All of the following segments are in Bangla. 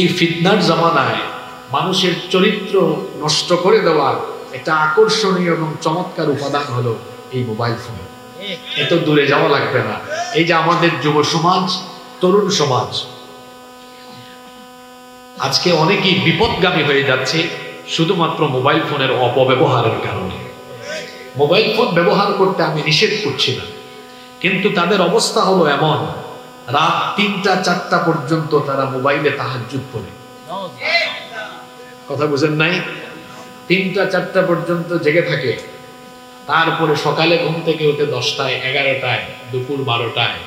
এই ফিতনার জামানায় মানুষের চরিত্র নষ্ট করে দেওয়ার একটা আকর্ষণীয় এবং চমৎকার উপাদান হলো এই মোবাইল ফোন। এত দূরে যাওয়া লাগবে না। এই যে আমাদের যুব সমাজ, তরুণ সমাজ আজকে অনেকেই বিপদগামী হয়ে যাচ্ছে শুধুমাত্র মোবাইল ফোনের অপব্যবহারের কারণে। মোবাইল ফোন ব্যবহার করতে আমি নিষেধ করছি না, কিন্তু তাদের অবস্থা হলো এমন, রাত ৩টা ৪টা পর্যন্ত তারা মোবাইলে তাহাজ্জুদ পড়ে। কথা বুঝেন নাই? ৩টা ৪টা পর্যন্ত জেগে থাকে, তারপরে সকালে ঘুম থেকে উঠে 10টায় 11টায় দুপুর 12টায়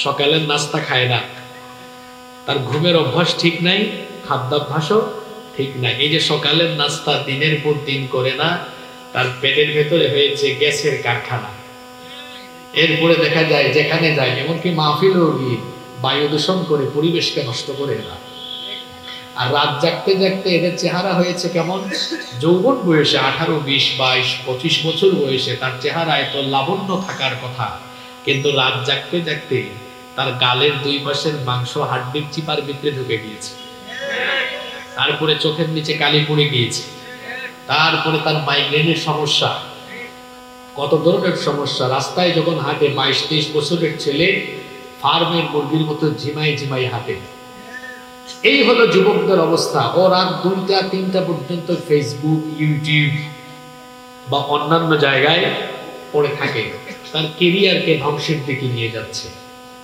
সকালের নাস্তা খায় না। তার ঘুমের অভ্যাস ঠিক নাই, খাদ্যাভ্যাসও ঠিক নাই। এই যে সকালের নাস্তা দিনের পর দিন করে না, তার পেটের ভেতরে হয়েছে গ্যাসের কারখানা। এরপরে দেখা যায় যেখানে যায়, এমনকি মাহফিলেও গিয়ে বায়ু দূষণ করে পরিবেশকে নষ্ট করে এরা। আর রাত জাগতে জাগতে এদের চেহারা হয়েছে কেমন? যৌবন বয়সে 18, 20, 22, 25 বছর বয়সে তার চেহারায় তো লাবণ্য থাকার কথা, কিন্তু রাত জাগতে জাগতে তার গালের 2 পাশের মাংস হাড্ডির চিপার ভিতরে ঢুকে গিয়েছে। তারপরে চোখের নিচে কালি পড়ে গিয়েছে। তারপরে তার মাইগ্রেনের সমস্যা, কত ধরনের সমস্যা। রাস্তায় যখন হাঁটে 22-23 বছরের ছেলে ফার্মের মুরগির মতো ঝিমাই ঝিমাই হাঁটে। এই হলো যুবকদের অবস্থা। ও রাত 2টা 3টা পর্যন্ত ফেসবুক, ইউটিউব বা অন্যান্য জায়গায় পড়ে থাকে। তার কেরিয়ারকে ধ্বংসের দিকে নিয়ে যাচ্ছে।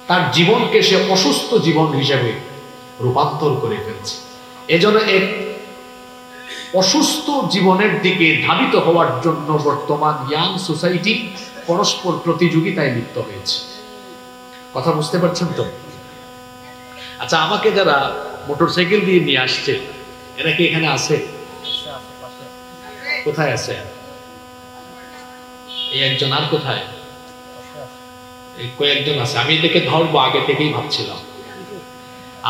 তার জীবনকে সে অসুস্থ জীবন হিসেবে রূপান্তর করে ফেলছে। এজন্য এক অসুস্থ জীবনের দিকে ধাবিত হওয়ার জন্য বর্তমান ইয়াং সোসাইটি পরস্পর প্রতিযোগিতায় লিপ্ত হয়েছে। কথা বুঝতে পারছেন তো? আচ্ছা, আমাকে যারা মোটরসাইকেল দিয়ে নিয়ে আসছে এরা কি এখানে আছে? কোথায় আছে? এই একজন, আর কোথায়? এই কয়েকজন আছে। আমি এদেরকে ধরবো আগে থেকেই ভাবছিলাম।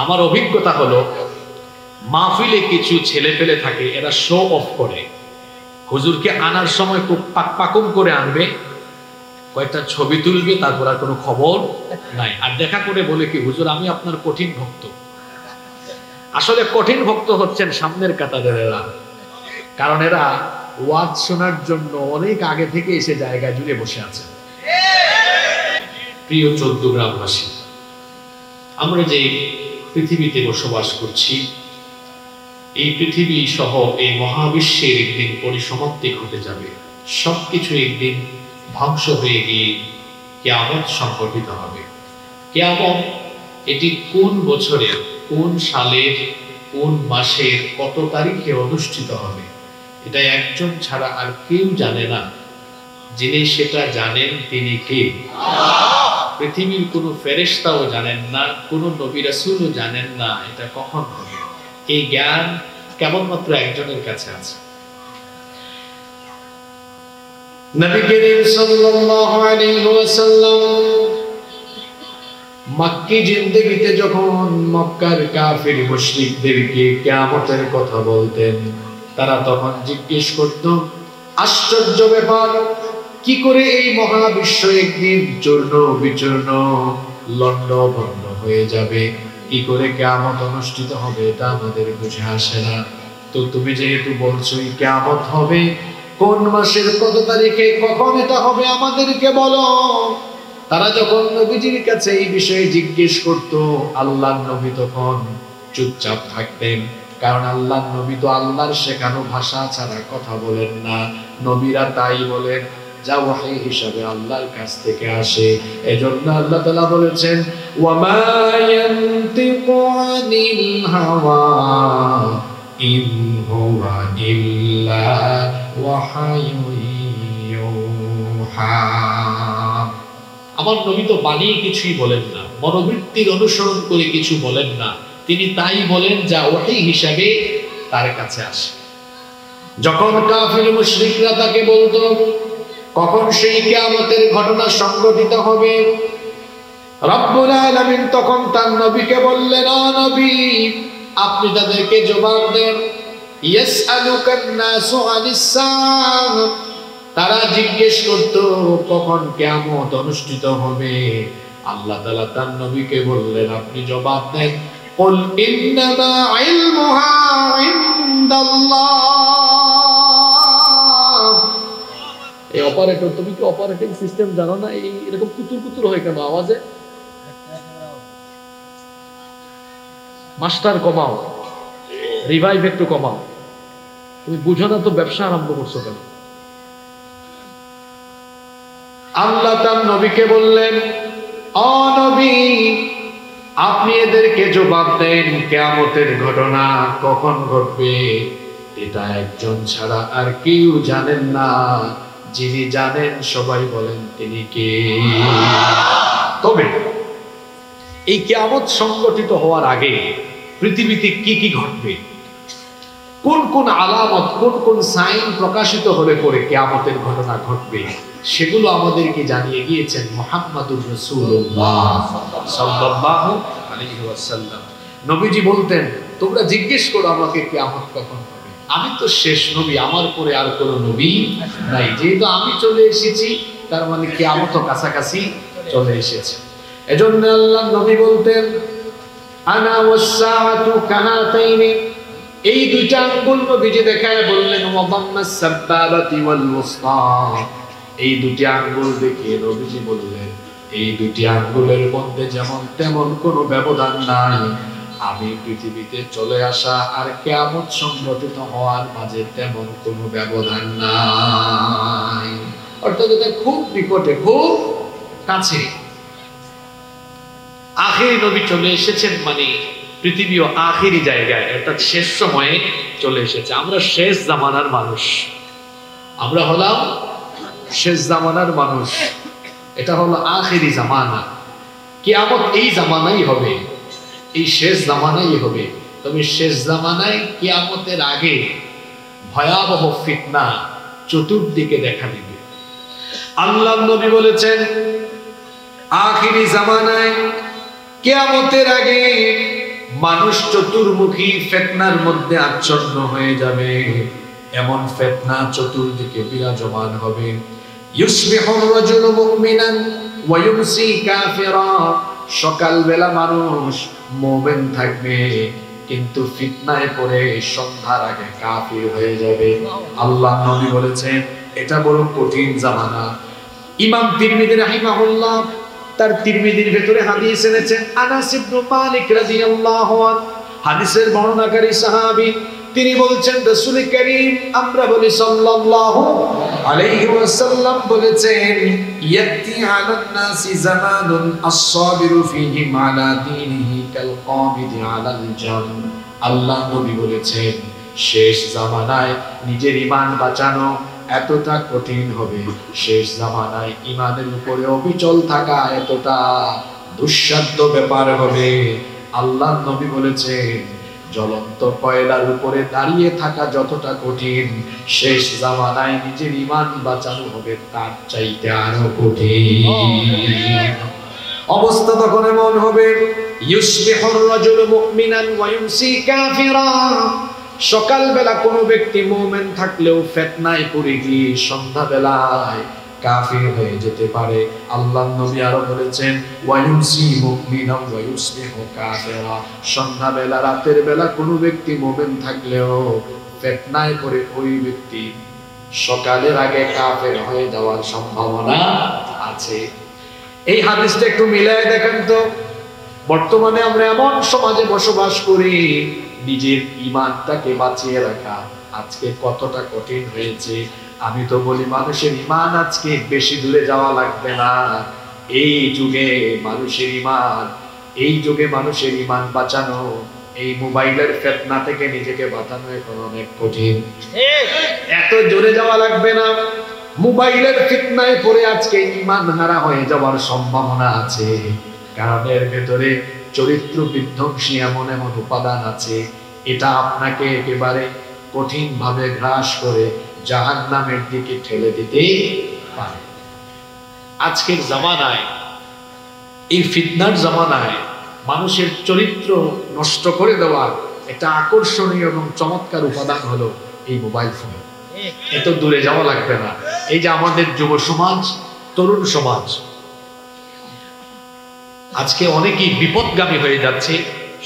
আমার অভিজ্ঞতা হলো, মাহফিলে কিছু ছেলে পেলে থাকে, এরা শো অফ করে। হুজুরকে আনার সময় খুব পাকপাকুম করে আনবে, কয়েকটা ছবি তুলবে, তারপর আর কোনো খবর নাই। আর দেখা করে বলে কি, হুজুর আমি আপনার কঠিন ভক্ত। আসলে কঠিন ভক্ত হচ্ছেন সামনের কাতারেরা, কারণ এরা ওয়াজ শোনার জন্য অনেক আগে থেকে এসে জায়গা জুড়ে বসে আছে। প্রিয় 14 গ্রামবাসী, আমরা যে পৃথিবীতে বসবাস করছি, এই পৃথিবী সহ এই মহাবিশ্বের একদিন পরিসমাপ্তি ঘটে যাবে। সবকিছু একদিন ধ্বংস হয়ে গিয়ে কিয়ামত সংঘটিত হবে। কিয়ামত এটি কোন বছরের, কোন সালের, কোন মাসের, কত তারিখে অনুষ্ঠিত হবে, এটা একজন ছাড়া আর কেউ জানে না। যিনি সেটা জানেন তিনি কে? পৃথিবীর কোনো ফেরেশতাও জানেন না, কোনো নবী রাসূলও জানেন না এটা কখন হবে। এই জ্ঞান কেবলমাত্র একজনের কাছে আছে। নবী করিম সাল্লাল্লাহু আলাইহি ওয়াসাল্লাম মক্কি জিন্দেগিতে যখন মক্কার কাফির মুশরিকদেরকে কিয়ামতের কথা বলতেন, তারা তখন জিজ্ঞেস করত, আশ্চর্য ব্যাপার, কি করে এই মহাবিশ্ব একদিন চূর্ণ বিচূর্ণ লণ্ডভণ্ড হয়ে যাবে, কি করে কিয়ামত অনুষ্ঠিত হবে, এটা আমাদের বুঝে আসে না। তো তুমি যেহেতু বলছো কিয়ামত হবে, কোন মাসের কত তারিখে, কখন এটা হবে আমাদেরকে বলো। তারা যখন নবীজির কাছে এই বিষয়ে জিজ্ঞেস করত, আল্লাহর নবী তখন চুপচাপ থাকতেন, কারণ আল্লাহর নবী তো আল্লাহর শেখানো ভাষা ছাড়া কথা বলেন না। নবীরা তাই বলেন যা ওহী হিসাবে আল্লাহর কাছ থেকে আসে। এজন্য আল্লাহ তাআলা বলেছেন, ওয়া মা ইয়ানতিকু আনিল হাওয়া ইন হুয়া ইল্লা ওয়াহায়ুন ইউহা। আমার নবী তো বানিয়ে কিছুই বলেন না, মনোবৃত্তির অনুসরণ করে কিছু বলেন না। তিনি তাই বলেন যা ওহী হিসাবে তার কাছে আসে। যখন কাফির মুশরিকরা তাকে বলতো কখন সেই কিয়ামতের ঘটনা সংঘটিত হবে, রব্বুল আলামিন তখন তার নবীকে বললেন, ও নবী আপনি তাদেরকে জবাব দেন, ইয়াসআলুকান নাসু আনিস সাআহ, তারা জিজ্ঞেস করত কখন কিয়ামত অনুষ্ঠিত হবে। আল্লাহ তাআলা তার নবীকে বললেন, আপনি জবাব দেন, কুল ইন্নামা ইলমুহা ইনদাল্লাহ। এই অপারেটর, তুমি কি অপারেটিং সিস্টেম জানো না? এই এরকম কুতুর কুতুর হয় কেন আওয়াজে? মাস্টার কমাও, রিভাইভ একটু কমাও। তুমি বুঝো না তো ব্যবসা আরম্ভ করছো কেন? আল্লাহ তার নবীকে বললেন, ও নবী, আপনি এদেরকে জবাব দেন কিয়ামতের ঘটনা কখন ঘটবে, এটা একজন ছাড়া আর কেউ জানেন না। যিনি জানেন সবাই বলেন তিনি কে? তবে এই কিয়ামত সংগঠিত হওয়ার আগে পৃথিবীতে কি কি ঘটবে, কোন কোন আলামত, কোন কোন সাইন প্রকাশিত হলে পরে কিয়ামতের ঘটনা ঘটবে, সেগুলো আমাদেরকে জানিয়ে গিয়েছেন মুহাম্মাদুর রাসূলুল্লাহ সাল্লাল্লাহু আলাইহি ওয়াসাল্লাম। নবীজি বলতেন, তোমরা জিজ্ঞেস করো আমাকে কিয়ামত কখন হবে, আমি তো শেষ নবী, আমার পরে আর কোনো নবী নাই। যেহেতু আমি চলে এসেছি, তার মানে কিয়ামত কাছাকাছি চলে এসেছে। এজন্য আল্লাহ নবী বলতেন, আনা ওয়াস-সাআতু কাহাতাইনি, এই দুইটা আঙ্গুল নবীজি দেখায় বললেন, ওয়াদাম্মাস সাব্বাবাতি ওয়াল ওয়াসতা, এই দুটি আঙ্গুল দেখিয়ে নবীজি বললেন, এই দুটি আঙ্গুলের মধ্যে যেমন তেমন কোনো ব্যবধান নাই, আমি পৃথিবীতে চলে আসা আর কিয়ামত সংঘটিত হওয়ার মাঝে তেমন কোনো ব্যবধান নাই। অর্থাৎ এটা খুব নিকটে, খুব কাছে। আখেরি নবী চলে এসেছেন, মানে পৃথিবীও আখেরি জায়গায়, অর্থাৎ শেষ সময়ে চলে এসেছে। আমরা শেষ জামানার মানুষ, আমরা হলাম শেষ জামানার মানুষ। এটা হলো আখেরি জামানা। কিয়ামত এই জামানাই হবে, এই শেষ জামানাই হবে। তবে শেষ জামানায় কিয়ামতের আগে ভয়াবহ ফিতনা চতুর্দিকে দেখা দিবে। আল্লাহ নবী বলেছেন, আখেরি জামানায় কিয়ামতের আগে মানুষ চতুর্মুখী ফিতনার মধ্যে আচ্ছন্ন হয়ে যাবে। এমন ফিতনা চতুর্দিকে বিরাজমান হবে। ইউসবিহুর রাজুলু মুমিনান ওয়া ইউমসি কাফিরা, সকালবেলা মানুষ মুমিন থাকবে, কিন্তু ফিতনায় পড়ে সন্ধ্যার আগে কাফির হয়ে যাবে। আল্লাহ নবী বলেছেন, এটা বড় কঠিন জামানা। ইমাম তিরমিজি রাহিমাহুল্লাহ তার তিরমিজির ভেতরে হাদিস এনেছেন, আনাস ইবনে মালিক রাদিয়াল্লাহু আনহু, হাদিসের বর্ণনাকারী সাহাবী, তিনি বলছেন, রাসূল করিম, আমরা বলি সাল্লাল্লাহু আলাইহি ওয়াসাল্লাম বলেছেন, ইয়াতি আলান নাসি জামানুন আস-সাবিরু ফীহি আলা দীনিহি কাল কাবিদি আলাল জাম। আল্লাহ নবী বলেছেন, শেষ জামানায় নিজের ঈমান বাঁচানো এতটা কঠিন হবে, শেষ জামানায় ঈমানের উপরে অবিচল থাকা এতটা দুঃসাধ্য ব্যাপার হবে। আল্লাহ নবী বলেছেন, জ্বলন্ত কয়লার উপরে দাঁড়িয়ে থাকা যতটা কঠিন, শেষ জামানায় নিজের ঈমান বাঁচানো হবে তার চাইতে আরো কঠিন। অবস্থা তখন এমন হবে, ইউসবিহুর রাজুলু মুমিনান ওয়া ইউমসি কাফিরা, সকালবেলা কোনো ব্যক্তি মুমিন থাকলেও ফিতনায় পড়ে গিয়ে সন্ধ্যাবেলায় কাফির হয়ে যেতে পারে। আল্লাহ নবী আরো বলেছেন, ওয়া ইউমসি মুমিনান ওয়া ইউসবিহু কাফিরা, সন্ধ্যাবেলা রাতের বেলা কোনো ব্যক্তি মুমিন থাকলেও ফিতনায় পড়ে ওই ব্যক্তি সকালের আগে কাফের হয়ে যাওয়ার সম্ভাবনা আছে। এই হাদিসটা একটু মিলায় দেখেন তো, বর্তমানে আমরা এমন সমাজে বসবাস করি, নিজের ঈমানটাকে বাঁচিয়ে রাখা আজকে কতটা কঠিন হয়েছে। আমি তো বলি, মানুষের ঈমান আজকে বেশি দূরে যাওয়া লাগবে না। এই যুগে মানুষের ঈমান বাঁচানো, এই মোবাইলের ফিতনা থেকে নিজেকে বাঁচানো এখন অনেক কঠিন। এত জোরে যাওয়া লাগবে না। মোবাইলের ফিতনায় পড়ে আজকে ঈমান হারা হয়ে যাওয়ার সম্ভাবনা আছে, কারণ এর ভেতরে চরিত্র বিধ্বংসী এমন এমন উপাদান আছে, এটা আপনাকে একেবারে কঠিন ভাবে গ্রাস করে জাহান্নামের দিকে ঠেলে দিতে পারে। আজকের জামানায়, এই ফিতনার জামানায় মানুষের চরিত্র নষ্ট করে দেওয়ার একটা আকর্ষণীয় এবং চমৎকার উপাদান হলো এই মোবাইল ফোন। এত দূরে যাওয়া লাগবে না। এই যে আমাদের যুব সমাজ, তরুণ সমাজ আজকে অনেকেই বিপদগামী হয়ে যাচ্ছে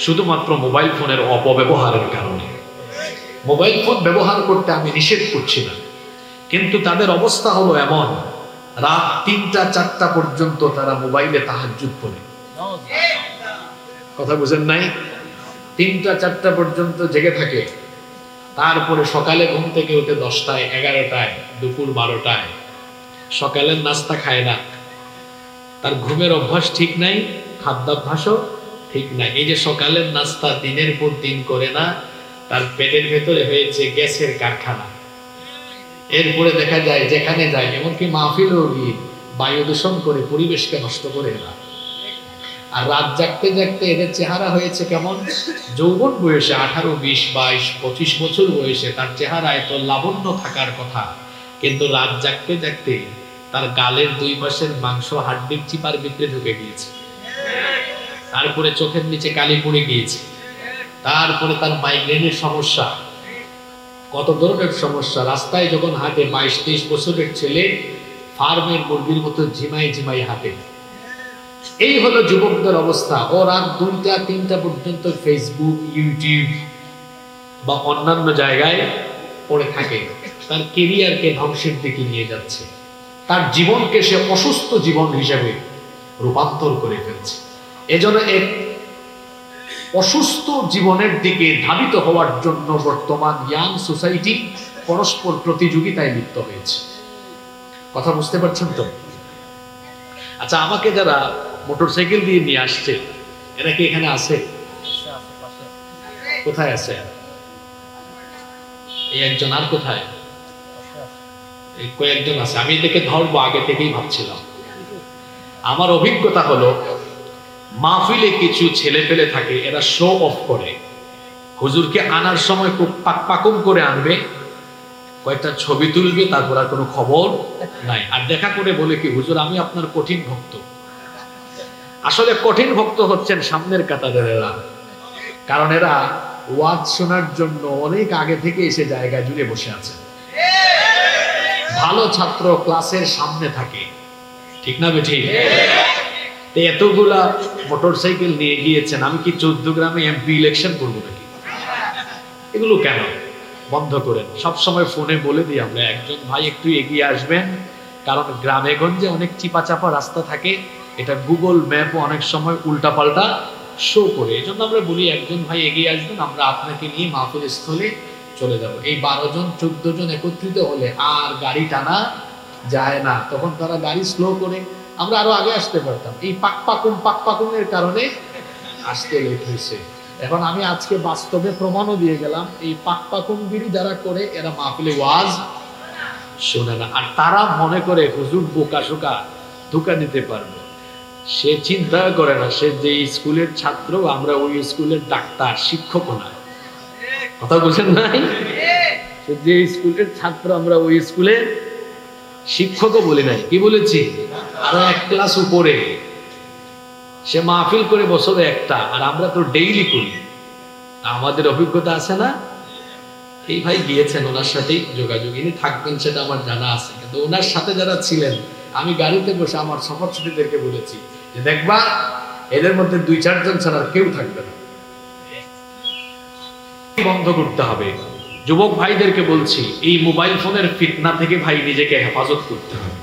শুধুমাত্র মোবাইল ফোনের অপব্যবহারের কারণে। মোবাইল ফোন ব্যবহার করতে আমি নিষেধ করছি না, কিন্তু তাদের অবস্থা হলো এমন, রাত 3টা 4টা পর্যন্ত তারা মোবাইলে তাহাজ্জুদ পড়ে। কথা বুঝেন নাই? 3টা 4টা পর্যন্ত জেগে থাকে, তারপরে সকালে ঘুম থেকে উঠে 10টায় 11টায় দুপুর 12টায় সকালের নাস্তা খায় না। তার ঘুমের অভ্যাস ঠিক নাই, খাদ্যাভ্যাসও ঠিক নাই। এই যে সকালের নাস্তা দিনের পর দিন করে না, তার পেটের ভেতরে হয়েছে গ্যাসের কারখানা। এরপরে দেখা যায় যেখানে যায়, এমনকি মাহফিলেও গিয়ে বায়ু দূষণ করে পরিবেশকে নষ্ট করে না। আর রাত জাগতে জাগতে এদের চেহারা হয়েছে কেমন, যৌবন বয়সে 18, 20, 22, 25 বছর বয়সে তার চেহারায় তো লাবণ্য থাকার কথা, কিন্তু রাত জাগতে জাগতে তার গালের 2 পাশের মাংস হাড্ডির চিপার ভিতরে ঢুকে গিয়েছে। তারপরে চোখের নিচে কালি পড়ে গিয়েছে। তারপরে তার মাইগ্রেনের সমস্যা, কত ধরনের সমস্যা। রাস্তায় যখন হাঁটে 22-23 বছরের ছেলে ফার্মের মুরগির মতো ঝিমাই ঝিমাই হাঁটে। এই হলো যুবকদের অবস্থা। ও রাত 2টা 3টা পর্যন্ত ফেসবুক, ইউটিউব বা অন্যান্য জায়গায় পড়ে থাকে। তার কেরিয়ারকে ধ্বংসের দিকে নিয়ে যাচ্ছে, তার জীবনকে সে অসুস্থ জীবন হিসেবে রূপান্তর করে ফেলছে। এজন্য এক অসুস্থ জীবনের দিকে ধাবিত হওয়ার জন্য বর্তমান ইয়াং সোসাইটি পরস্পর প্রতিযোগিতায় লিপ্ত হয়েছে। কথা বুঝতে পারছেন তো? আচ্ছা, আমাকে যারা মোটরসাইকেল দিয়ে নিয়ে আসছে, এরা কি এখানে আছে? কোথায় আছে? এই একজন, আর কোথায়? এই কয়েকজন আছে। আমি এদেরকে ধরবো আগে থেকেই ভাবছিলাম। আমার অভিজ্ঞতা হলো, মাহফিলে কিছু ছেলে পেলে থাকে, এরা শো অফ করে। হুজুরকে আনার সময় খুব পাকপাকুম করে আনবে, কয়েকটা ছবি তুলবে, তারপর আর কোনো খবর নাই। আর দেখা করে বলে কি, হুজুর আমি আপনার কঠিন ভক্ত। আসলে কঠিন ভক্ত হচ্ছেন সামনের কাতারের এরা, কারণ এরা ওয়াজ শোনার জন্য অনেক আগে থেকে এসে জায়গা জুড়ে বসে আছে। ভালো ছাত্র ক্লাসের সামনে থাকে, ঠিক না বেঠিক? এতগুলা মোটরসাইকেল নিয়ে গিয়েছেন, আমি কি 14 গ্রামে এমপি ইলেকশন করবো নাকি? এগুলো কেন? বন্ধ করেন। সবসময় ফোনে বলে দিই আমরা, একজন ভাই একটু এগিয়ে আসবেন, কারণ গ্রামে গঞ্জে অনেক চিপা চাপা রাস্তা থাকে, এটা গুগল ম্যাপও অনেক সময় উল্টাপাল্টা শো করে। এই জন্য আমরা বলি একজন ভাই এগিয়ে আসবেন, আমরা আপনাকে নিয়ে মাহফিল স্থলে চলে যাব। এই 12 জন 14 জন একত্রিত হলে আর গাড়ি টানা যায় না, তখন তারা গাড়ি স্লো করে, আমরা আরো আগে আসতে পারতাম। এই পাকপাকুমের কারণে আসতে লেট হয়েছে। এখন আমি আজকে বাস্তবে প্রমাণও দিয়ে গেলাম, এই পাকপাকুমগিরি যারা করে এরা মাহফিলে ওয়াজ শোনে না। আর তারা মনে করে হুজুর বোকা শোকা ধোঁকা দিতে পারবে। সে চিন্তা করে না, সে যে স্কুলের ছাত্র, আমরা ওই স্কুলের ডাক্তার, শিক্ষক না। কথা বলছেন নাই? সে যে স্কুলের ছাত্র, আমরা ওই স্কুলের শিক্ষকও বলি নাই। কি বলেছি? আরো 1 ক্লাস উপরে। সে মাহফিল করে বছরে একটা, আর আমরা তো ডেইলি করি। আমাদের অভিজ্ঞতা আছে না? এই ভাই গিয়েছেন, ওনার সাথেই যোগাযোগ, ইনি থাকবেন সেটা আমার জানা আছে। কিন্তু ওনার সাথে যারা ছিলেন, আমি গাড়িতে বসে আমার সফরসাথীদেরকে বলেছি যে দেখবা এদের মধ্যে 2-4 জন ছাড়া কেউ থাকবে না। বন্ধ করতে হবে। যুবক ভাইদেরকে বলছি, এই মোবাইল ফোনের ফিতনা থেকে ভাই নিজেকে হেফাজত করতে হবে।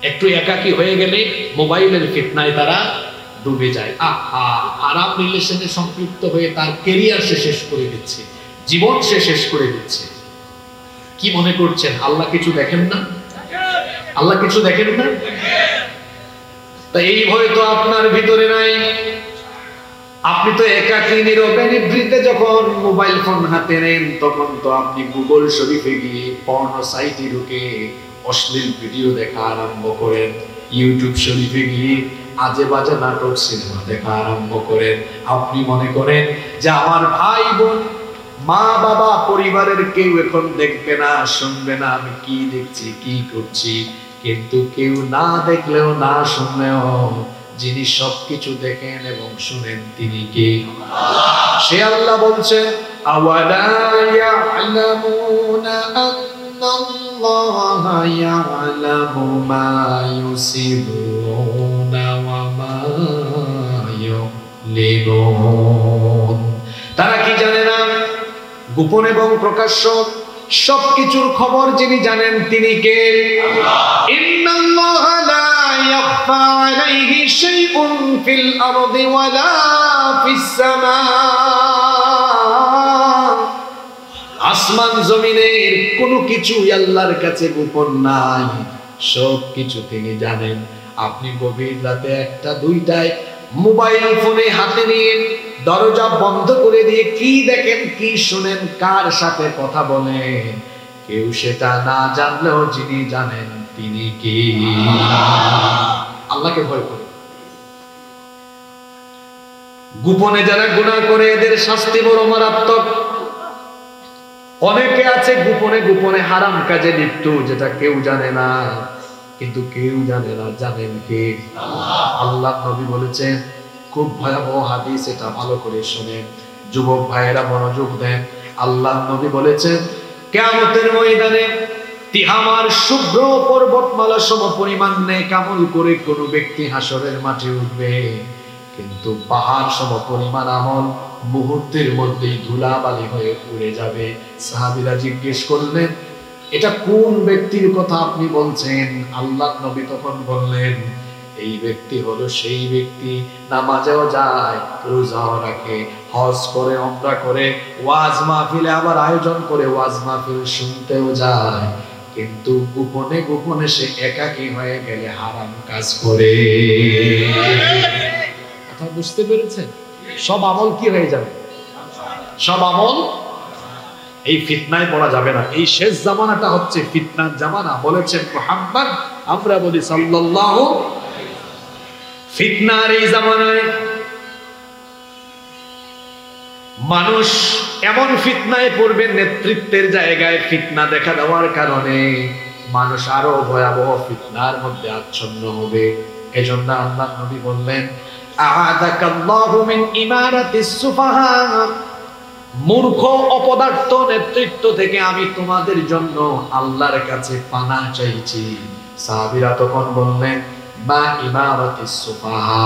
একটু একাকী হয়ে গেলে মোবাইলের ফিতনায় তারা ডুবে যায়। আরাম রিলেশনে সম্পৃক্ত হয়ে তার কেরিয়ার সে শেষ করে দিচ্ছে, জীবন সে শেষ করে দিচ্ছে। কি মনে করছেন আল্লাহ কিছু দেখেন না? আল্লাহ কিছু দেখেন না? তা এই ভয় তো আপনার ভিতরে নাই। আপনি তো একাকী নীরবে নিভৃতে যখন মোবাইল ফোন হাতে নেন, তখন তো আপনি গুগল শরীফে গিয়ে পর্ন সাইটে ঢুকে অশ্লীল ভিডিও দেখা আরম্ভ করেন, ইউটিউব শরীফে গিয়ে আজে বাজে নাটক সিনেমা দেখা আরম্ভ করেন। আপনি মনে করেন যে আমার ভাই বোন, মা বাবা, পরিবারের কেউ এখন দেখবে না, শুনবে না আমি কি দেখছি, কি করছি। কিন্তু কেউ না দেখলেও না শুনলেও যিনি সবকিছু দেখেন এবং শুনেন তিনি কে? সে আল্লাহ বলছেন, আওয়ালা ইয়ালামুনা আন্নাল্লাহা ইয়ালামু মা ইউসিরুনা ওয়া মা ইউলিনুন। গোপন এবং প্রকাশ্য সবকিছুর খবর যিনি জানেন তিনি কে? ইন্নাল্লাহা লা ইয়াখফা আলাইহি শাইউন ফিল আরদি ওয়ালা ফিস সামা। আসমান জমিনের কোনো কিছুই আল্লাহর কাছে গোপন নাই, সব কিছু তিনি জানেন। আপনি গভীর রাতে 1টা 2টায় মোবাইল ফোনে হাতে নিয়ে দরজা বন্ধ করে দিয়ে কি দেখেন, কি শুনেন, কার সাথে কথা বলেন, কেউ সেটা না জানলেও যিনি জানেন তিনি কে? আল্লাহকে ভয় করে। গোপনে যারা গুনাহ করে এদের শাস্তি বড় মারাত্মক। অনেকে আছে গোপনে গোপনে হারাম কাজে লিপ্ত, যেটা কেউ জানে না, কিন্তু কেউ জানে না জানেন কে? আল্লাহ নবী বলেছেন, খুব ভয়াবহ হাদিস, এটা ভালো করে শুনেন, যুবক ভাইয়েরা মনোযোগ দেন। আল্লাহ নবী বলেছেন, কিয়ামতের ময়দানে তিহামার শুভ্র পর্বতমালা সম পরিমাণ নেক আমল করে কোন ব্যক্তি হাসরের মাঠে উঠবে, কিন্তু পাহাড় সম পরিমাণ আমল মুহূর্তের মধ্যেই ধুলাবালি হয়ে উড়ে যাবে। সাহাবীরা জিজ্ঞেস করলেন, এটা কোন ব্যক্তির কথা আপনি বলছেন? আল্লাহ নবী তখন বললেন, এই ব্যক্তি হলো সেই ব্যক্তি নামাজেও যায়, রোজাও রাখে, হজ করে, উমরা করে, ওয়াজ মাহফিলে আবার আয়োজন করে ওয়াজ মাহফিল শুনতেও যায়, কিন্তু গোপনে গোপনে সে একাকী হয়ে গেলে হারাম কাজ করে। কথা বুঝতে পেরেছেন? সব আমল কি হয়ে যাবে? সব আমল এই ফিতনায় পড়া যাবে না। এই শেষ জামানাটা হচ্ছে ফিতনার জামানা। বলেছেন মুহাম্মদ, আমরা বলি সাল্লাল্লাহু। ফিতনার এই জামানায় মানুষ এমন ফিতনায় পড়বে, নেতৃত্বের জায়গায় ফিতনা দেখা দেওয়ার কারণে মানুষ আরো ভয়াবহ ফিতনার মধ্যে আচ্ছন্ন হবে। এজন্য আল্লাহ নবী বললেন, আ'আদাকাল্লাহু মিন ইমারাতিস সুফাহা, মূর্খ অপদার্থ নেতৃত্ব থেকে আমি তোমাদের জন্য আল্লাহর কাছে পানাহ চাইছি। সাহাবীরা তখন বললেন, মা ইমারাতিস সুফাহা,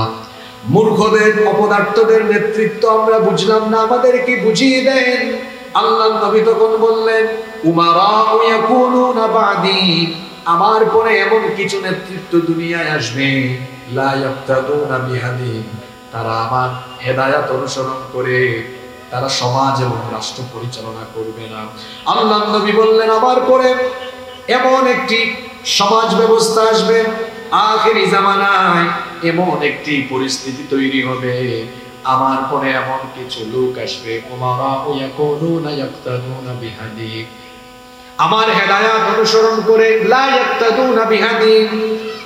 মূর্খদের অপদার্থদের নেতৃত্ব আমরা বুঝলাম না, আমাদেরকে বুঝিয়ে দেন। আল্লাহ নবী তখন বললেন, উমারা ইয়াকুনুনা বাদি, আমার পরে এমন কিছু নেতৃত্ব দুনিয়ায় আসবে, লা ইয়াক্তাদুনা বিহাদি, তারা আমার হেদায়েত অনুসরণ করে তারা সমাজ এবং রাষ্ট্র পরিচালনা করবে না। আল্লাহ নবী বললেন, আমার পরে এমন একটি সমাজ ব্যবস্থা আসবে, আখিরি জামানায় এমন একটি পরিস্থিতি তৈরি হবে, আমার পরে এমন কিছু লোক আসবে, উমারা ইয়াকুনুনা ইয়াক্তাদুনা বিহাদি, আমার হেদায়েত অনুসরণ করে, লা ইয়াক্তাদুনা বিহাদি,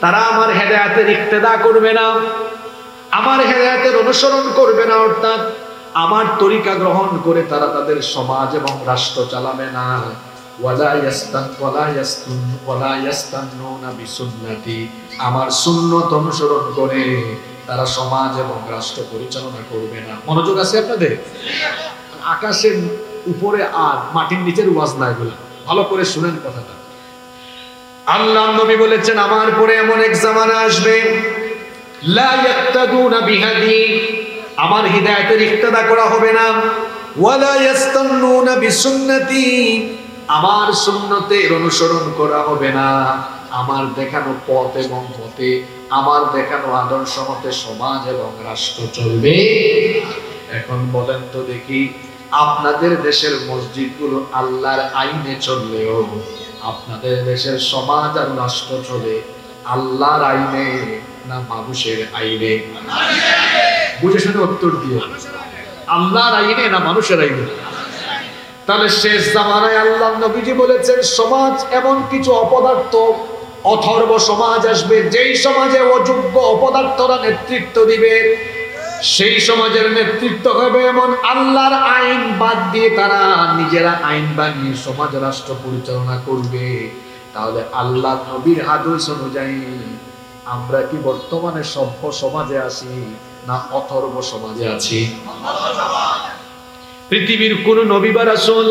তারা আমার হেদায়েতের ইক্তেদা করবে না, আমার হেদায়েতের অনুসরণ করবে না, অর্থাৎ আমার তরিকা গ্রহণ করে তারা তাদের সমাজ এবং রাষ্ট্র চালাবে না। ওয়ালা ইয়াস্তান্নুনা বিসুন্নতি, আমার সুন্নত অনুসরণ করে তারা সমাজ এবং রাষ্ট্র পরিচালনা করবে না। মনোযোগ আছে আপনাদের? আকাশের উপরে আর মাটির নিচের ওয়াজ না, এগুলো ভালো করে শুনেন কথাটা। আল্লাহ নবী বলেছেন, আমার পরে এমন এক জামানা আসবে, লা ইয়াক্তাদুনা বিহাদি, আমার হিদায়াতের ইক্তেদা করা হবে না, ওয়ালা ইয়াস্তান্নুনা বিসুন্নতি, আমার সুন্নতের অনুসরণ করা হবে না, আমার দেখানো পথ এবং পথে, আমার দেখানো আদর্শ মতে সমাজ এবং রাষ্ট্র চলবে। এখন বলেন তো দেখি, আপনাদের দেশের মসজিদগুলো আল্লাহর আইনে চললেও আপনাদের দেশের সমাজ আর রাষ্ট্র চলে আল্লাহর আইনে না মানুষের আইনে? বুঝে শুনে উত্তর দিয়ে, আল্লাহর আইনে না মানুষের আইনে? তাহলে শেষ জামানায় আল্লাহ নবীজি বলেছেন, সমাজ এমন কিছু অপদার্থ অথর্ব সমাজ আসবে, যেই সমাজে অযোগ্য অপদার্থরা নেতৃত্ব দিবে, সেই সমাজের নেতৃত্ব হবে এমন আল্লাহর আইন বাদ দিয়ে তারা নিজেরা আইন বানিয়ে সমাজ রাষ্ট্র পরিচালনা করবে। তাহলে আল্লাহ নবীর আদেশ অনুযায়ী আমরা কি বর্তমানে সভ্য সমাজে আছি না অথর্ব সমাজে আছি? পৃথিবীর কোন নবী বা রাসূল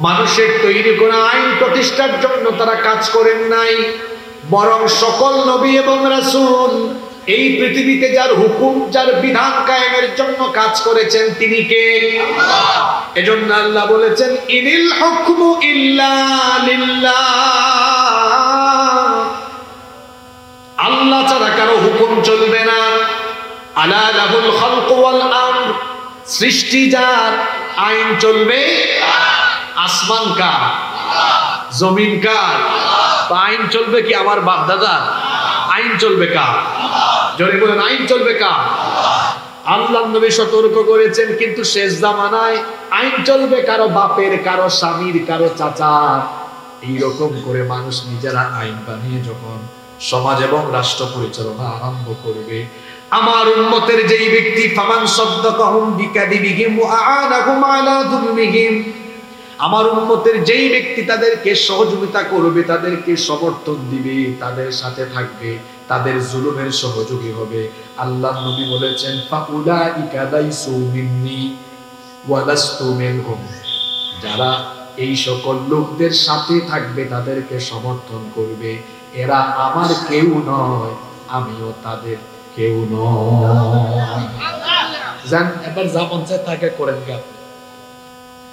মানুষের তৈরি করা আইন প্রতিষ্ঠার জন্য তারা কাজ করেন নাই, বরং সকল নবী এবং রাসূল এই পৃথিবীতে যার হুকুম, যার বিধান কায়েমের জন্য কাজ করেছেন তিনি কে? এজন্য আল্লাহ বলেছেন ইনিল হুকমু ইল্লা লিল্লাহ, আল্লাহ ছাড়া কারো হুকুম চলবে না। আলা লাহুল খালকু ওয়াল আমর, সৃষ্টি যার, আইন চলবে। আসমান কার? জমিন কার? আইন চলবে কি আমার বাপ দাদা? আইন চলবে কার? জোরে বলেন, আইন চলবে কার? আল্লাহর নবী সতর্ক করেছেন, কিন্তু শেষ জামানায় আইন চলবে কারো বাপের, কারো স্বামীর, কারো চাচার। এইরকম করে মানুষ নিজেরা আইন বানিয়ে যখন সমাজ এবং রাষ্ট্র পরিচালনা আরম্ভ করবে, আমার উম্মতের যেই ব্যক্তি ফামান সাদ্দাকাহুম বিকাদিবিহিম ওয়া আ'ানাহুম আলা যুলমিহিম, আমার উম্মতের যেই ব্যক্তি তাদেরকে সহযোগিতা করবে, তাদেরকে সমর্থন দিবে, তাদের সাথে থাকবে, তাদের জুলুমের সহযোগী হবে, আল্লাহর নবী বলেছেন ফাউলাইকা লাইসু মিন্নি ওয়া লাস্তু মিনহুম, যারা এই সকল লোকদের সাথে থাকবে, তাদেরকে সমর্থন করবে, এরা আমার কেউ নয়, আমিও তাদের কেউ নয়। জান এবার যা মন চায় তাকে করেন গা,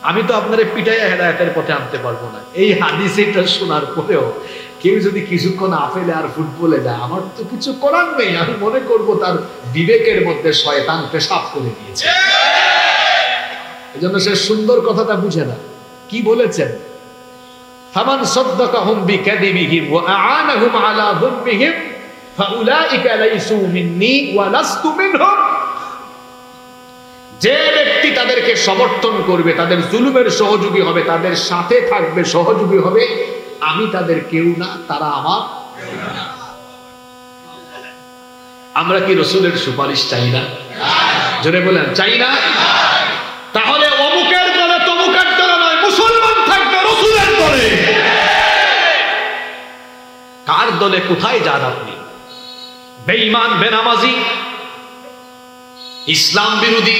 আমি তো আপনারে পিটাইয়া হেদায়েতের পথে আনতে পারবো না। এই হাদিস এটা শোনার পরেও কেউ যদি কিছুক্ষণ আপেলে আর ফুটবলে যায়, আমার তো কিছু করার নেই, আমি মনে করব তার বিবেকের মধ্যে শয়তান পেশাব করে দিয়েছে। এজন্য সে সুন্দর কথাটা বুঝে না। কি বলেছেন? ফামান সাদ্দাকাহুম বিকাদিবিহিম ওয়া আ'ানাহুম আলা যুলমিহিম ফাউলাইকা লাইসু মিন্নি ওয়া লাস্তু মিনহুম, যে ব্যক্তি তাদেরকে সমর্থন করবে, তাদের জুলুমের সহযোগী হবে, তাদের সাথে থাকবে, সহযোগী হবে, আমি তাদের কেউ না, তারা আমার। আমরা কি রাসূলের সুপারিশ চাই না? জোরে বলেন, চাই না? তাহলে অমুকের দলে তমুকের দলে নয়, মুসলমান থাকবে রাসূলের দলে। কার দলে কোথায় যান আপনি? বেঈমান, বেনামাজি, ইসলাম বিরোধী,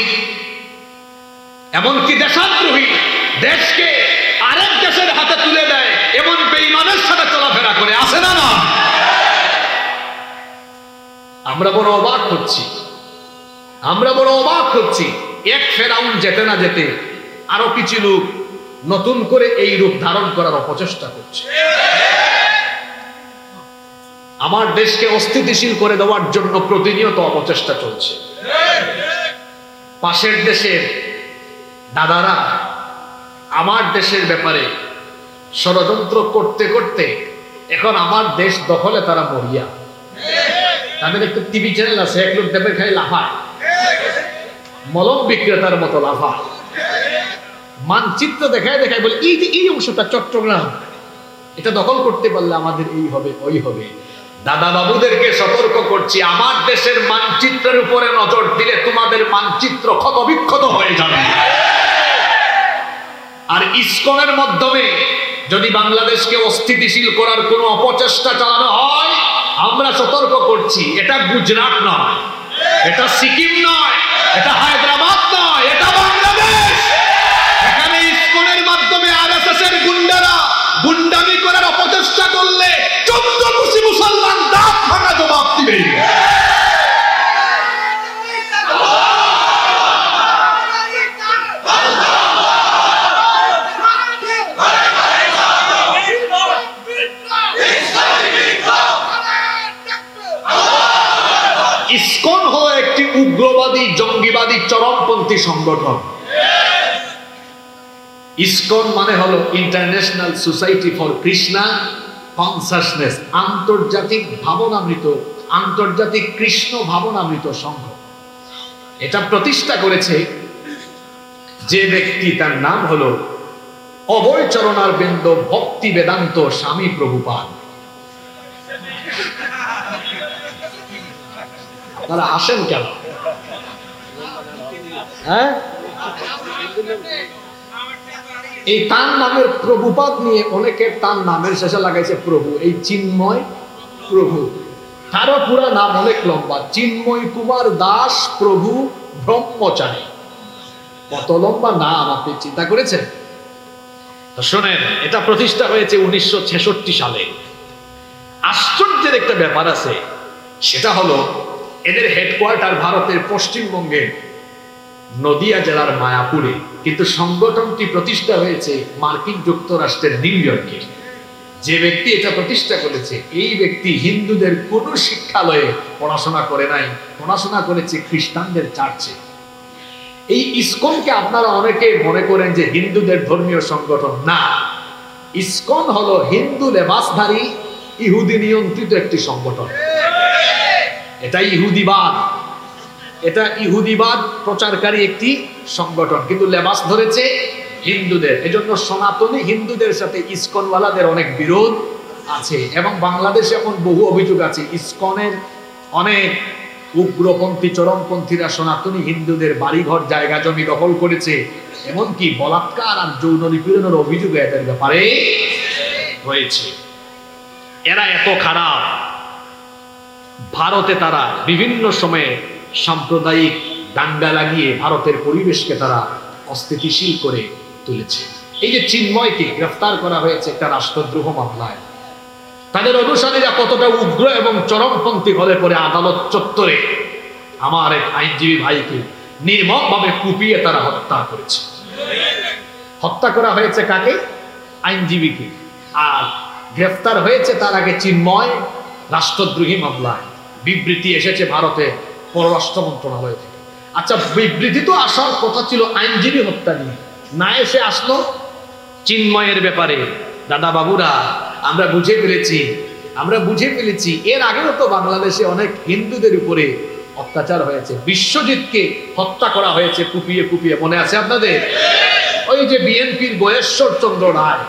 এমনকি দেশদ্রোহী, দেশকে আরেক দেশের হাতে তুলে দেয় এমন বেঈমানের সাথে চলাফেরা করে, আছে না? না, আমরা বড় অবাক হচ্ছি, আমরা বড় অবাক হচ্ছি। এক ফেরাউন যেতে না যেতে আরো কিছু লোক নতুন করে এই রূপ ধারণ করার অপচেষ্টা করছে। আমার দেশকে অস্থিতিশীল করে দেওয়ার জন্য প্রতিনিয়ত অপচেষ্টা চলছে। পাশের দেশের দাদারা আমার দেশের ব্যাপারে ষড়যন্ত্র করতে করতে এখন আমার দেশ দখলে তারা মরিয়া। তাদের একটু টিভি চ্যানেল আছে, এক লোক দেবে খাই লাফায়, মলম বিক্রেতার মতো লাফায়, মানচিত্র দেখায় দেখায় বলে এই যে এই অংশটা চট্টগ্রাম, এটা দখল করতে পারলে আমাদের এই হবে, ওই হবে। দাদা বাবুদেরকে সতর্ক করছি, আমার দেশের মানচিত্রের উপরে নজর দিলে তোমাদের মানচিত্র ক্ষত বিক্ষত হয়ে যাবে। আর ইসকনের মাধ্যমে যদি বাংলাদেশকে অস্থিতিশীল করার কোনো অপচেষ্টা চালানো হয়, আমরা সতর্ক করছি, এটা গুজরাট নয়, এটা সিকিম নয়, এটা হায়দ্রাবাদ নয়, এটা বাংলাদেশ। এখানে ইসকনের মাধ্যমে আরএসএস এর গুন্ডারা গুন্ডামি করার অপচেষ্টা করলে 14 কোটি মুসলমান দাঁত ভাঙা জবাব দিবে। ইসকন হলো একটি উগ্রবাদী, জঙ্গিবাদী, চরমপন্থী সংগঠন। ইসকন মানে হলো international society for Krishna consciousness, আন্তর্জাতিক ভাবনামৃত, আন্তর্জাতিক কৃষ্ণ ভাবনামৃত সংঘ। এটা প্রতিষ্ঠা করেছে যে ব্যক্তি, তার নাম হলো অভয় চরণারবিন্দ ভক্তি বেদান্ত স্বামী প্রভুপাদ। তারা আসেন কেন? হ্যাঁ, এই তার নামের প্রভুপাদ নিয়ে অনেকে তার নামের শেষে লাগাইছে প্রভু। এই চিন্ময় প্রভু, তারও পুরা নাম অনেক লম্বা, চিন্ময় কুমার দাস প্রভু ব্রহ্মচারী। কত লম্বা নাম, আপনি চিন্তা করেছেন? তো শোনেন, এটা প্রতিষ্ঠা হয়েছে 1966 সালে। আশ্চর্যের একটা ব্যাপার আছে, সেটা হলো এদের হেডকোয়ার্টার ভারতের পশ্চিমবঙ্গের নদিয়া জেলার মায়াপুরে, কিন্তু সংগঠনটি প্রতিষ্ঠা হয়েছে মার্কিন যুক্তরাষ্ট্রের নিউ ইয়র্কে। যে ব্যক্তি এটা প্রতিষ্ঠা করেছে এই ব্যক্তি হিন্দুদের কোন শিক্ষালয়ে পড়াশোনা করে নাই, পড়াশোনা করেছে খ্রিস্টানদের চার্চে। এই ইসকনকে আপনারা অনেকে মনে করেন যে হিন্দুদের ধর্মীয় সংগঠন, না, ইসকন হলো হিন্দু লেবাসধারী ইহুদি নিয়ন্ত্রিত একটি সংগঠন। এটা ইহুদিবাদ, এটা ইহুদিবাদ প্রচারকারী একটি সংগঠন, কিন্তু লেবাস ধরেছে হিন্দুদের। এজন্য সনাতনী হিন্দুদের সাথে ইসকনওয়ালাদের অনেক বিরোধ আছে, এবং বাংলাদেশে এমন বহু অভিযোগ আছে ইসকনের অনেক উগ্রপন্থী চরমপন্থীরা সনাতনী হিন্দুদের বাড়িঘর জায়গা জমি দখল করেছে, এমনকি বলাৎকার আর যৌন নিপীড়নের অভিযোগ এদের ব্যাপারে হয়েছে। এরা এত খারাপ, ভারতে তারা বিভিন্ন সময়ে সাম্প্রদায়িক দাঙ্গা লাগিয়ে ভারতের পরিবেশকে তারা অস্থিতিশীল করে তুলেছে। এই যে চিন্ময়কে গ্রেফতার করা হয়েছে একটা রাষ্ট্রদ্রোহ মামলায়, তাদের অনুসারীরা কতটা উগ্র এবং চরমপন্থী হলে পরে আদালত চত্বরে আমার এক আইনজীবী ভাইকে নির্মমভাবে কুপিয়ে তারা হত্যা করেছে। হত্যা করা হয়েছে কাকে? আইনজীবীকে। আর গ্রেফতার হয়েছে তার আগে চিন্ময় রাষ্ট্রদ্রোহী মামলায়। বিবৃতি এসেছে ভারতের পররাষ্ট্র মন্ত্রণালয় থেকে। আচ্ছা, বিবৃতি তো আসার কথা ছিল আইনজীবী হত্যা নিয়ে, না এসে আসলো চিন্ময়ের ব্যাপারে। দাদা বাবুরা, আমরা বুঝে ফেলেছি এর আগেও তো বাংলাদেশে অনেক হিন্দুদের উপরে অত্যাচার হয়েছে। বিশ্বজিৎকে হত্যা করা হয়েছে কুপিয়ে কুপিয়ে, মনে আছে আপনাদের? ওই যে বিএনপির গয়েশ্বর চন্দ্র রায়,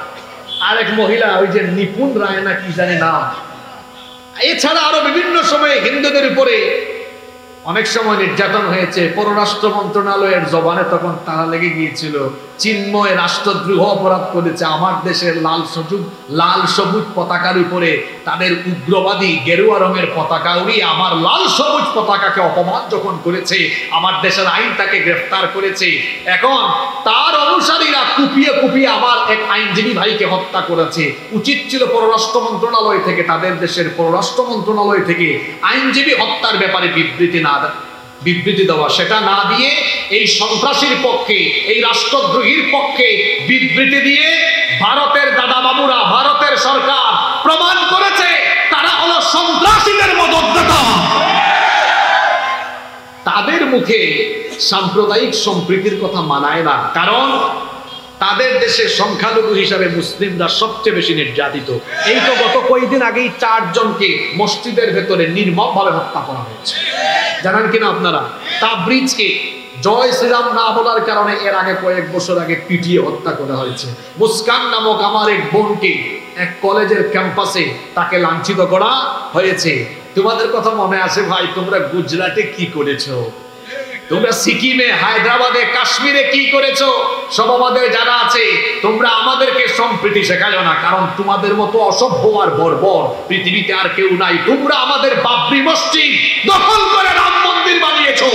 আর এক মহিলা ওই যে নিপুণ রায় না কি জানি নাম, এছাড়া আরো বিভিন্ন সময়ে হিন্দুদের উপরে অনেক সময় নির্যাতন হয়েছে। পররাষ্ট্র মন্ত্রণালয়ের জবানে তখন তারা লেগে গিয়েছিল, চিন্ময় রাষ্ট্রদ্রোহ অপরাধ করেছে, আমার দেশের লাল সবুজ পতাকার উপরে তাদের উগ্রবাদী গেরুয়া রঙের পতাকা উড়িয়ে আমার লাল সবুজ পতাকাকে অপমান যখন করেছে, আমার দেশের আইন তাকে গ্রেফতার করেছে। এখন তার অনুসারীরা কুপিয়ে কুপিয়ে আমার এক আইনজীবী ভাইকে হত্যা করেছে। উচিত ছিল পররাষ্ট্র মন্ত্রণালয় থেকে, তাদের দেশের পররাষ্ট্র মন্ত্রণালয় থেকে আইনজীবী হত্যার ব্যাপারে বিবৃতি দেওয়া, সেটা না দিয়ে এই সন্ত্রাসীর পক্ষে, এই রাষ্ট্রদ্রোহীর পক্ষে বিবৃতি দিয়ে ভারতের দাদা বাবুরা, ভারতের সরকার প্রমাণ করেছে তারা হলো সন্ত্রাসীদের মদতদাতা। তাদের মুখে সাম্প্রদায়িক সম্প্রীতির কথা মানায় না, কারণ তাদের দেশে সংখ্যালঘু হিসাবে মুসলিমরা সবচেয়ে বেশি নির্যাতিত। এই তো গত কয়েকদিন আগেই 4 জনকে মসজিদের ভেতরে নির্মমভাবে হত্যা করা হয়েছে, জানেন কিনা আপনারা? তাবরিজকে জয় শ্রীরাম না বলার কারণে এর আগে কয়েক বছর আগে পিটিয়ে হত্যা করা হয়েছে। মুস্কান নামক আমার এক বোনকে এক কলেজের ক্যাম্পাসে তাকে লাঞ্ছিত করা হয়েছে। তোমাদের কথা মনে আছে ভাই, তোমরা গুজরাটে কি করেছো, তোমরা সিকিমে, হায়দ্রাবাদে, কাশ্মীরে কি করেছো, সব আমাদের জানা আছে। তোমরা আমাদেরকে সম্প্রীতি শেখালো না, কারণ তোমাদের মতো অসভ্য আর বর্বর পৃথিবীতে আর কেউ নাই। তোমরা আমাদের বাবরি মসজিদ দখল করে রাম মন্দির বানিয়েছো,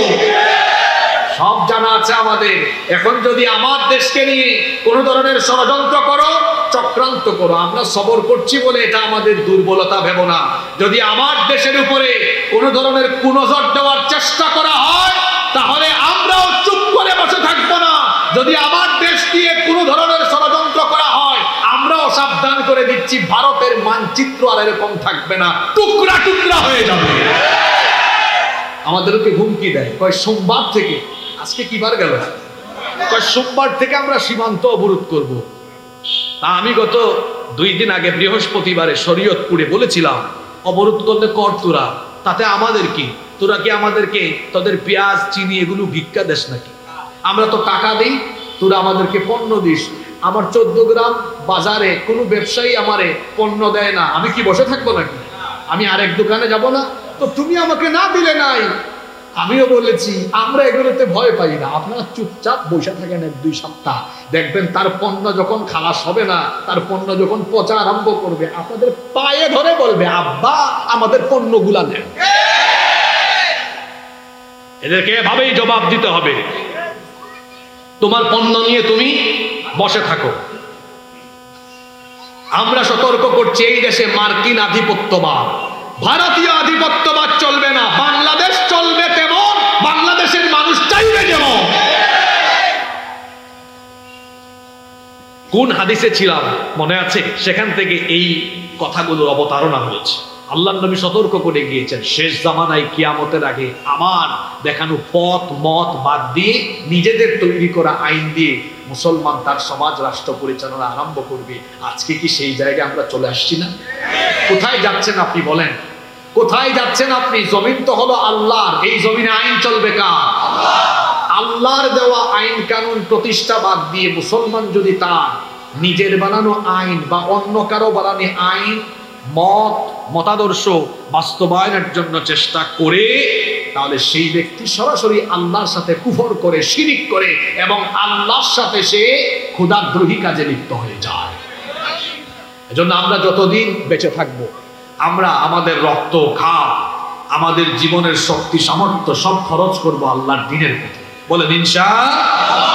সব জানা আছে আমাদের। এখন যদি আমার দেশকে নিয়ে কোন ধরনের ষড়যন্ত্র করো, চক্রান্ত করো, আমরা সবর করছি বলে এটা আমাদের দুর্বলতা ভেবো না। যদি আমার দেশের উপরে কোন ধরনের কুনজর দেওয়ার চেষ্টা করা হয়, তাহলে আমরাও চুপ করে বসে থাকবো না। যদি আমার দেশ দিয়ে কোনো ধরনের ষড়যন্ত্র করা হয়, আমরাও সাবধান করে দিচ্ছি, ভারতের মানচিত্র আর এরকম থাকবে না, টুকরা টুকরা হয়ে যাবে। আমাদেরকে হুমকি দেয়, কয় সোমবার থেকে, আজকে কি বার গেল, কয় সোমবার থেকে আমরা সীমান্ত অবরোধ করব। তা আমি গত 2 দিন আগে বৃহস্পতিবারে শরীয়তপুরে বলেছিলাম, অবরোধ করলে কর তোরা, তাতে আমাদের কি? তোরা কি আমাদেরকে তোদের পেঁয়াজ চিনি এগুলো ভিক্ষা দেশ নাকি? আমরা তো টাকা দিই, তোরা আমাদেরকে পণ্য দিস। আমার 14 গ্রাম বাজারে কোনো ব্যবসায়ী আমারে পণ্য দেয় না, আমি কি বসে থাকবো নাকি? আমি আরেক দোকানে যাব না? তো তুমি আমাকে না দিলে নাই। আমিও বলেছি আমরা এগুলোতে ভয় পাই না, আপনারা চুপচাপ বসে থাকেন 1-2 সপ্তাহ, দেখবেন তার পণ্য যখন খালাস হবে না, তার পণ্য যখন পচা আরম্ভ করবে, আপনাদের পায়ে ধরে বলবে, আব্বা আমাদের পণ্যগুলা নেন। এদেরকে এভাবেই জবাব দিতে হবে, তোমার পণ্য নিয়ে তুমি বসে থাকো। আমরা সতর্ক করছি, এই দেশে মার্কিন আধিপত্যবাদ, ভারতীয় আধিপত্যবাদ চলবে না, বাংলাদেশ কোন হাদিসে ছিলাম মনে আছে? সেখান থেকে এই কথাগুলোর অবতারণা হয়েছে। আল্লাহ নবী সতর্ক করে গিয়েছেন, শেষ জামানায় কিয়ামতের আগে আমার দেখানো পথ মত বাদ দিয়ে নিজেদের তৈরি করা আইন দিয়ে মুসলমান তার সমাজ রাষ্ট্র পরিচালনা আরম্ভ করবে। আজকে কি সেই জায়গায় আমরা চলে আসছি না? কোথায় যাচ্ছেন আপনি বলেন? কোথায় যাচ্ছেন আপনি? জমিন তো হলো আল্লাহর, এই জমিনে আইন চলবে কার? আল্লাহর দেওয়া আইন কানুন প্রতিষ্ঠা বাদ দিয়ে মুসলমান যদি তার নিজের বানানো আইন বা অন্য কারো বানানো আইন মতাদর্শ বাস্তবায়নের জন্য চেষ্টা করে, তাহলে সেই ব্যক্তি সরাসরি আল্লাহর সাথে কুফর করে, শিরিক করে এবং আল্লাহর সাথে সে খোদাদ্রোহী কাজে লিপ্ত হয়ে যায়। এজন্য আমরা যতদিন বেঁচে থাকবো, আমরা আমাদের রক্ত, ঘাম, আমাদের জীবনের শক্তি সামর্থ্য সব খরচ করব আল্লাহর দ্বীনের পথে। বলেন ইনশাআল্লাহ।